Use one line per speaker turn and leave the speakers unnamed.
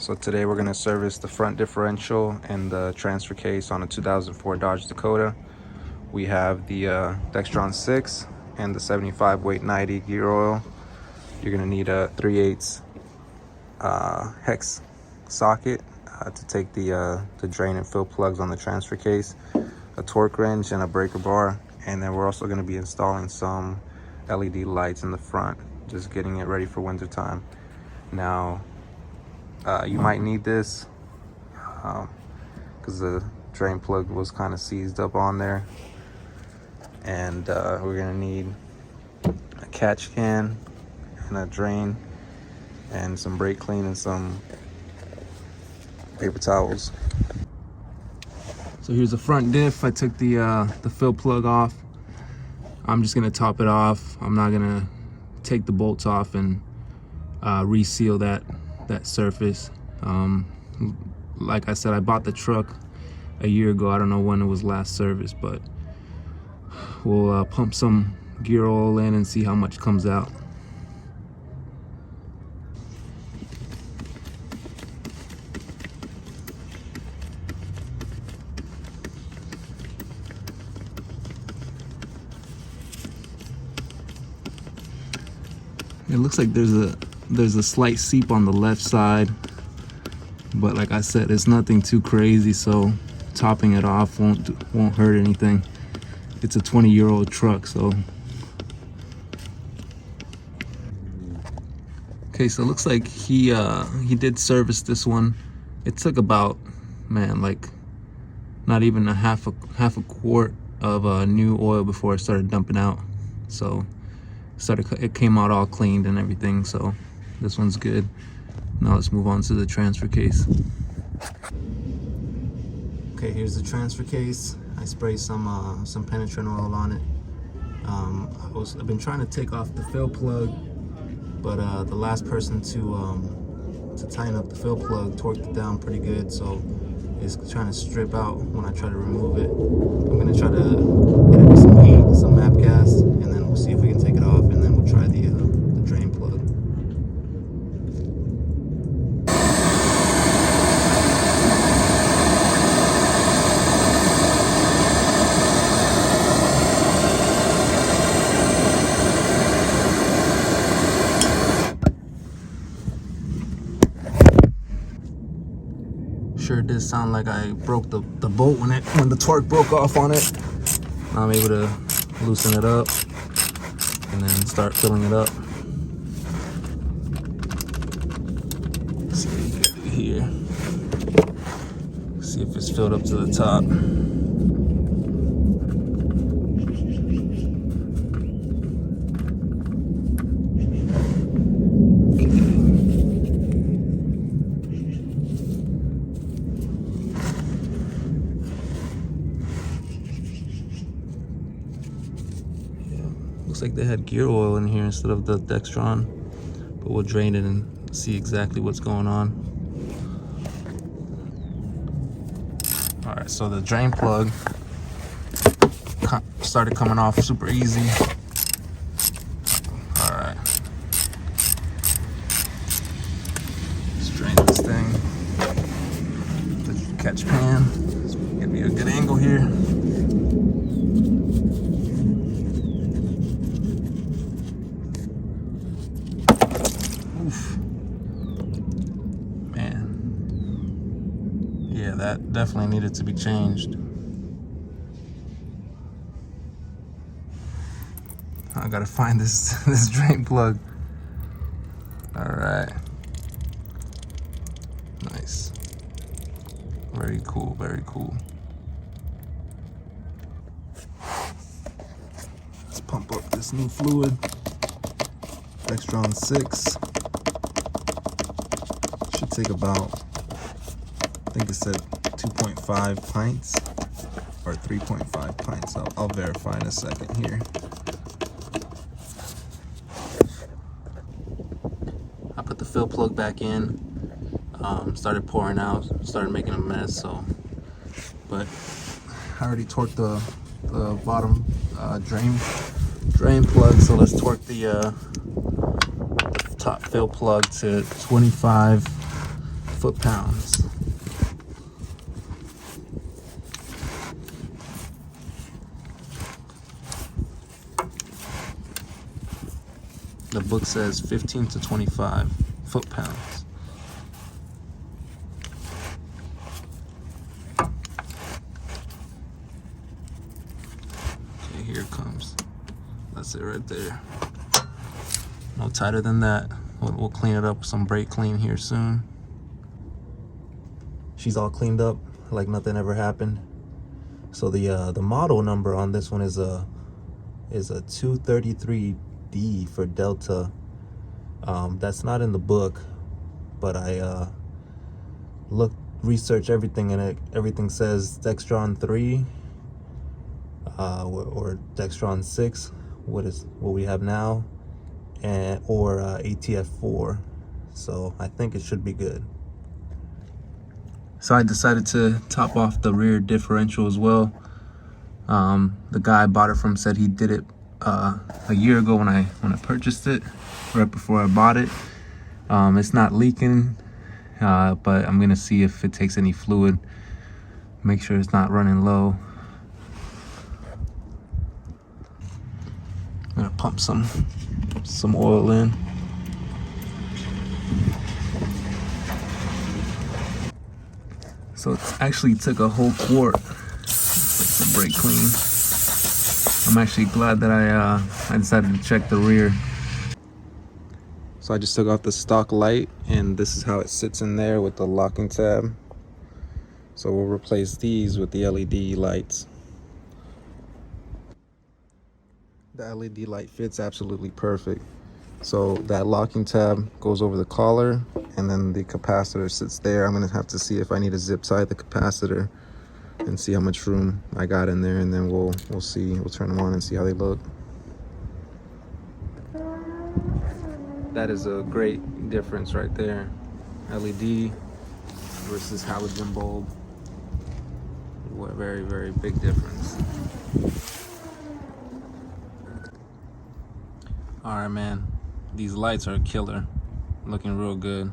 So today we're going to service the front differential and the transfer case on a 2004 Dodge Dakota. We have the Dextron 6 and the 75 weight 90 gear oil. You're going to need a 3/8 hex socket to take the drain and fill plugs on the transfer case, a torque wrench and a breaker bar, and then we're also going to be installing some LED lights in the front, just getting it ready for winter time. Now you might need this because the drain plug was kind of seized up on there, and we're gonna need a catch can and a drain and some brake clean and some paper towels. So here's the front diff. I took the fill plug off. I'm just gonna top it off. I'm not gonna take the bolts off and reseal that surface. Like I said, I bought the truck a year ago. I don't know when it was last serviced, but we'll pump some gear oil in and see how much comes out. It looks like there's a slight seep on the left side, but like I said, it's nothing too crazy, so topping it off won't hurt anything. It's a 20-year-old truck, so. Okay, so it looks like he did service this one. It took about, man, like not even a half a quart of new oil before it started dumping out. So it came out all cleaned and everything, so this one's good. Now let's move on to the transfer case. Okay, here's the transfer case. I sprayed some penetrant oil on it. I've been trying to take off the fill plug, but the last person to tighten up the fill plug torqued it down pretty good, so it's trying to strip out when I try to remove it. I'm gonna try to hit it with some heat, some MAP gas, and then we'll see if we can take it off, and then we'll try the drain plug. Sure did sound like I broke the bolt when the torque broke off on it. Now I'm able to loosen it up and then start filling it up. Let's see what we can do here. See if it's filled up to the top. Looks like they had gear oil in here instead of the Dextron, but we'll drain it and see exactly what's going on. All right, so the drain plug started coming off super easy. All right, let's drain this thing. The catch pan. It's gonna be a good angle here. Yeah, that definitely needed to be changed. I gotta find this drain plug. All right, nice, very cool, very cool. Let's pump up this new fluid, Dextron 6. Should take about, I think it said 2.5 pints or 3.5 pints. I'll verify in a second here. I put the fill plug back in, started pouring out, started making a mess, but I already torqued the bottom drain plug, so let's torque the top fill plug to 25 foot-pounds. The book says 15 to 25 foot-pounds. Okay, here it comes. That's it right there. No tighter than that. We'll clean it up with some brake clean here soon. She's all cleaned up like nothing ever happened. So the model number on this one is a 233D for Delta. That's not in the book, but I researched everything in it. Everything says Dextron 3 or Dextron 6, what we have now, and or ATF 4. So I think it should be good. So I decided to top off the rear differential as well. The guy I bought it from said he did it a year ago when I purchased it, right before I bought it. It's not leaking, but I'm gonna see if it takes any fluid. Make sure it's not running low. I'm gonna pump some oil in. So it actually took a whole quart. It's like some brake clean. I'm actually glad that I decided to check the rear. So I just took off the stock light, and this is how it sits in there with the locking tab. So we'll replace these with the LED lights. The LED light fits absolutely perfect. So that locking tab goes over the collar, and then the capacitor sits there. I'm gonna have to see if I need to zip tie the capacitor and see how much room I got in there, and then we'll see. We'll turn them on and see how they look. That is a great difference right there. LED versus halogen bulb. What a very, very big difference. All right, man. These lights are killer. Looking real good.